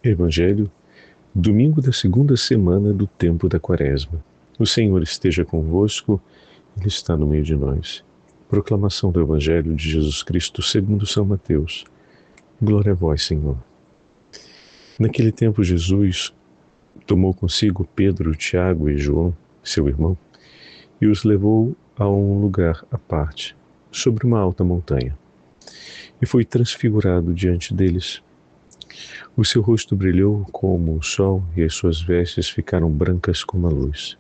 Evangelho, domingo da segunda semana do tempo da Quaresma. O Senhor esteja convosco, Ele está no meio de nós. Proclamação do Evangelho de Jesus Cristo segundo São Mateus. Glória a vós, Senhor. Naquele tempo Jesus tomou consigo Pedro, Tiago e João, seu irmão, e os levou a um lugar à parte, sobre uma alta montanha. E foi transfigurado diante deles. O seu rosto brilhou como o sol e as suas vestes ficaram brancas como a luz.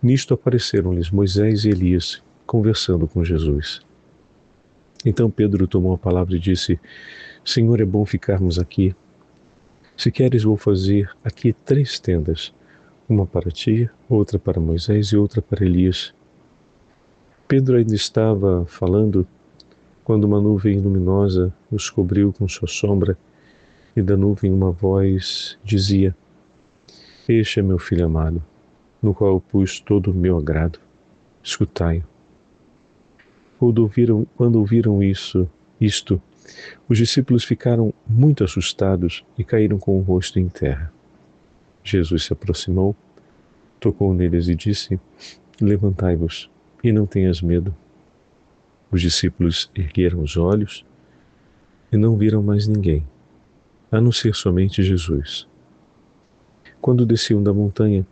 Nisto apareceram-lhes Moisés e Elias, conversando com Jesus. Então Pedro tomou a palavra e disse: Senhor, é bom ficarmos aqui. Se queres, vou fazer aqui 3 tendas, uma para ti, outra para Moisés e outra para Elias. Pedro ainda estava falando quando uma nuvem luminosa os cobriu com sua sombra, e da nuvem uma voz dizia: Este é meu Filho amado, no qual pus todo o meu agrado. Escutai-o. Quando ouviram isto, os discípulos ficaram muito assustados e caíram com o rosto em terra. Jesus se aproximou, tocou neles e disse: Levantai-vos e não tenhas medo. Os discípulos ergueram os olhos e não viram mais ninguém, a não ser somente Jesus. Quando desciam da montanha,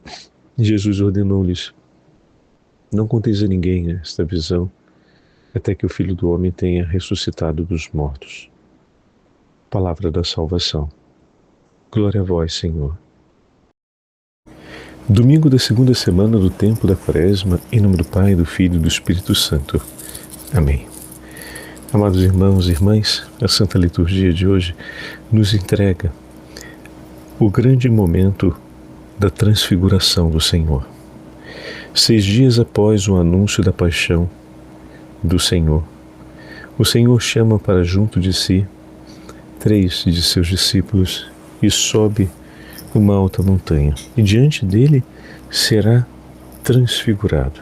Jesus ordenou-lhes: Não conteis a ninguém esta visão, até que o Filho do Homem tenha ressuscitado dos mortos. Palavra da salvação. Glória a vós, Senhor. Domingo da segunda semana do tempo da Quaresma, em nome do Pai, do Filho e do Espírito Santo. Amém. Amados irmãos e irmãs, a Santa Liturgia de hoje nos entrega o grande momento da transfiguração do Senhor. 6 dias após o anúncio da paixão do Senhor, o Senhor chama para junto de si 3 de seus discípulos e sobe uma alta montanha, e diante dele será transfigurado.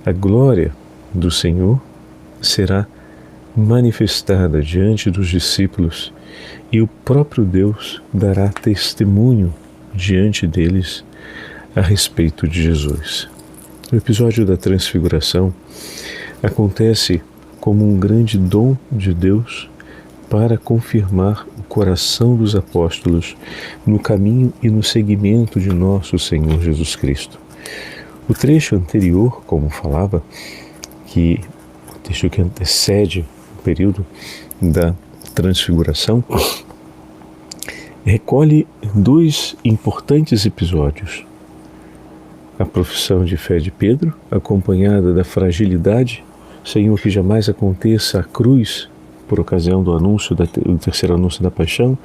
A glória do Senhor será manifestada diante dos discípulos e o próprio Deus dará testemunho diante deles a respeito de Jesus. O episódio da transfiguração acontece como um grande dom de Deus para confirmar o coração dos apóstolos no caminho e no seguimento de nosso Senhor Jesus Cristo. O trecho anterior, como falava, o trecho que antecede o período da transfiguração, recolhe 2 importantes episódios. A profissão de fé de Pedro, acompanhada da fragilidade: Senhor, que jamais aconteça a cruz, por ocasião do terceiro anúncio da paixão.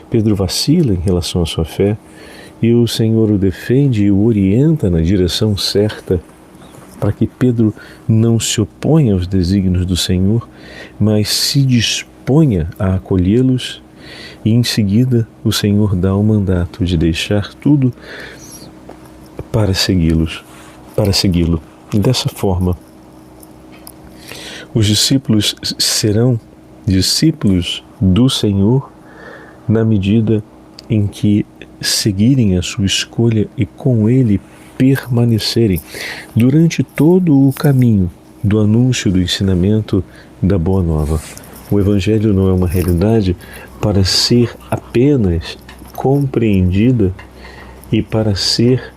Pedro vacila em relação à sua fé e o Senhor o defende e o orienta na direção certa para que Pedro não se oponha aos desígnios do Senhor, mas se disponha a acolhê-los, e em seguida o Senhor dá o mandato de deixar tudo para segui-lo. Dessa forma, os discípulos serão discípulos do Senhor na medida em que seguirem a sua escolha e com Ele permanecerem durante todo o caminho do anúncio do ensinamento da Boa Nova. O Evangelho não é uma realidade para ser apenas compreendida e para ser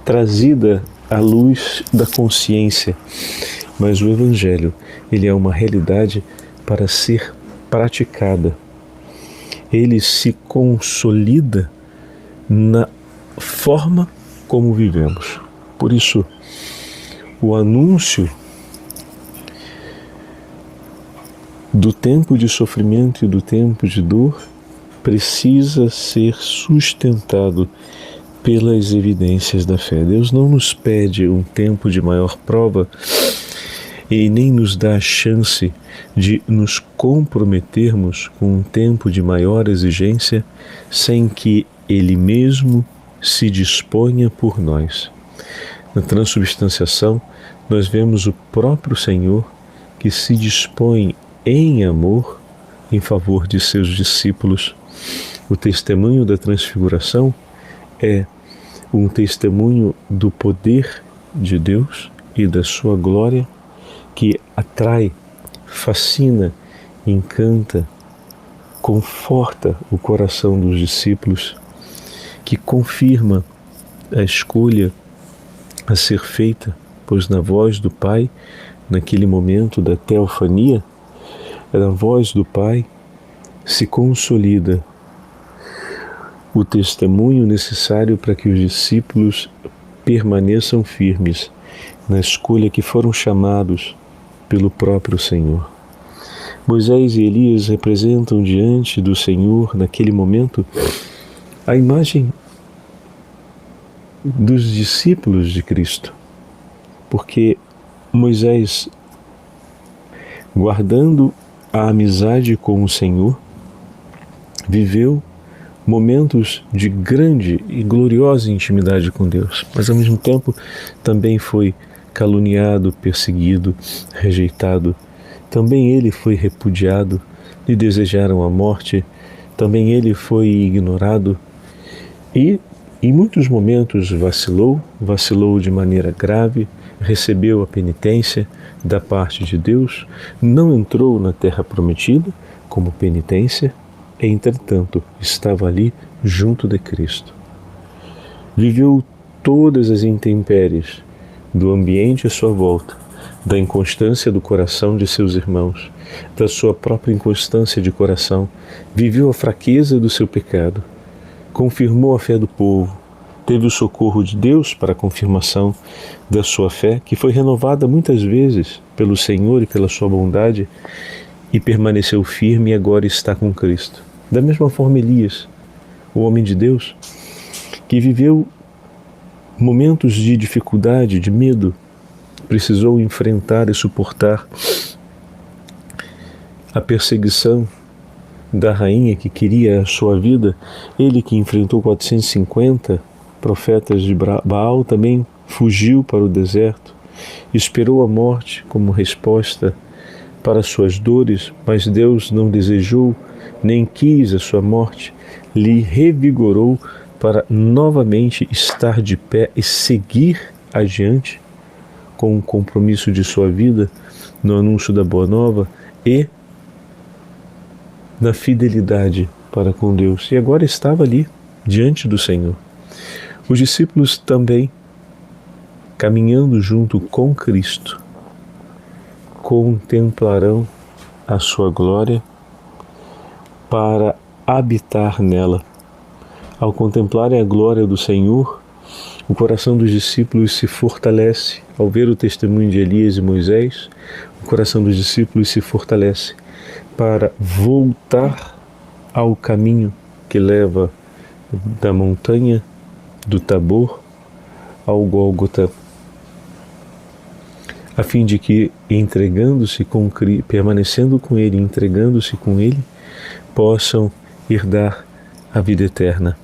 trazida à luz da consciência, mas o Evangelho, ele é uma realidade para ser praticada. Ele se consolida na forma como vivemos. Por isso, o anúncio do tempo de sofrimento e do tempo de dor precisa ser sustentado pelas evidências da fé. Deus não nos pede um tempo de maior prova e nem nos dá a chance de nos comprometermos com um tempo de maior exigência sem que Ele mesmo se disponha por nós. Na transubstanciação, nós vemos o próprio Senhor que se dispõe em amor em favor de seus discípulos O testemunho da transfiguração é um testemunho do poder de Deus e da sua glória que atrai, fascina, encanta, conforta o coração dos discípulos, que confirma a escolha a ser feita, pois na voz do Pai, naquele momento da teofania, na voz do Pai se consolida o testemunho necessário para que os discípulos permaneçam firmes na escolha que foram chamados pelo próprio Senhor. Moisés e Elias representam diante do Senhor, naquele momento, a imagem dos discípulos de Cristo, porque Moisés, guardando a amizade com o Senhor, viveu momentos de grande e gloriosa intimidade com Deus, mas ao mesmo tempo também foi caluniado, perseguido, rejeitado. Também ele foi repudiado, lhe desejaram a morte, também ele foi ignorado e em muitos momentos vacilou de maneira grave, recebeu a penitência da parte de Deus, não entrou na terra prometida como penitência, entretanto, estava ali junto de Cristo. Viveu todas as intempéries do ambiente à sua volta, da inconstância do coração de seus irmãos, da sua própria inconstância de coração, viveu a fraqueza do seu pecado, confirmou a fé do povo, teve o socorro de Deus para a confirmação da sua fé, que foi renovada muitas vezes pelo Senhor e pela sua bondade, e permaneceu firme e agora está com Cristo. Da mesma forma, Elias, o homem de Deus, que viveu momentos de dificuldade, de medo, precisou enfrentar e suportar a perseguição da rainha que queria a sua vida. Ele que enfrentou 450 profetas de Baal também fugiu para o deserto, esperou a morte como resposta para suas dores, mas Deus não desejou nem quis a sua morte, lhe revigorou para novamente estar de pé e seguir adiante com o compromisso de sua vida no anúncio da Boa Nova e na fidelidade para com Deus. E agora estava ali, diante do Senhor. Os discípulos também, caminhando junto com Cristo, contemplarão a sua glória para habitar nela. Ao contemplarem a glória do Senhor, o coração dos discípulos se fortalece. Ao ver o testemunho de Elias e Moisés, o coração dos discípulos se fortalece para voltar ao caminho que leva da montanha do Tabor ao Gólgota, a fim de que, permanecendo com Ele, entregando-se com Ele, possam herdar a vida eterna.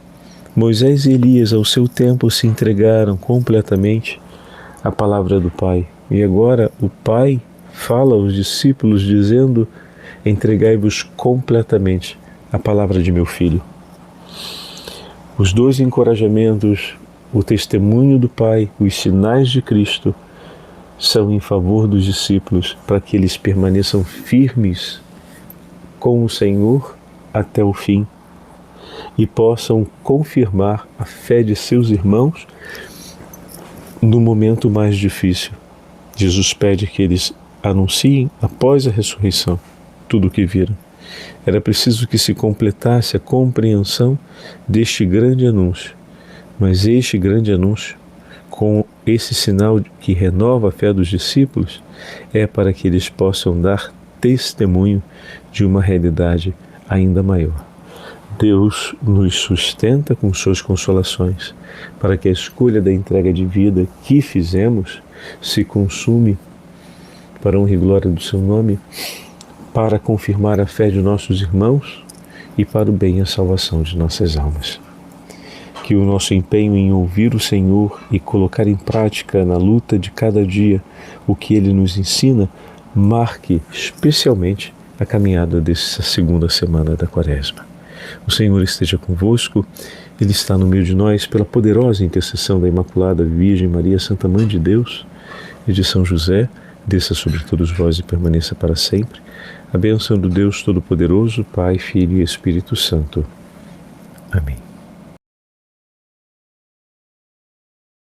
Moisés e Elias, ao seu tempo, se entregaram completamente à palavra do Pai. E agora o Pai fala aos discípulos dizendo: entregai-vos completamente à palavra de meu Filho. Os dois encorajamentos, o testemunho do Pai, os sinais de Cristo, são em favor dos discípulos para que eles permaneçam firmes com o Senhor até o fim e possam confirmar a fé de seus irmãos no momento mais difícil. Jesus pede que eles anunciem após a ressurreição tudo o que viram. Era preciso que se completasse a compreensão deste grande anúncio, mas este grande anúncio, com esse sinal que renova a fé dos discípulos, é para que eles possam dar testemunho de uma realidade ainda maior. Deus nos sustenta com suas consolações, para que a escolha da entrega de vida que fizemos se consume para a honra e glória do seu nome, para confirmar a fé de nossos irmãos e para o bem e a salvação de nossas almas. Que o nosso empenho em ouvir o Senhor e colocar em prática na luta de cada dia o que Ele nos ensina, marque especialmente a caminhada dessa segunda semana da Quaresma. O Senhor esteja convosco, Ele está no meio de nós, pela poderosa intercessão da Imaculada Virgem Maria, Santa Mãe de Deus e de São José, desça sobre todos vós e permaneça para sempre. A bênção do Deus Todo-Poderoso, Pai, Filho e Espírito Santo. Amém.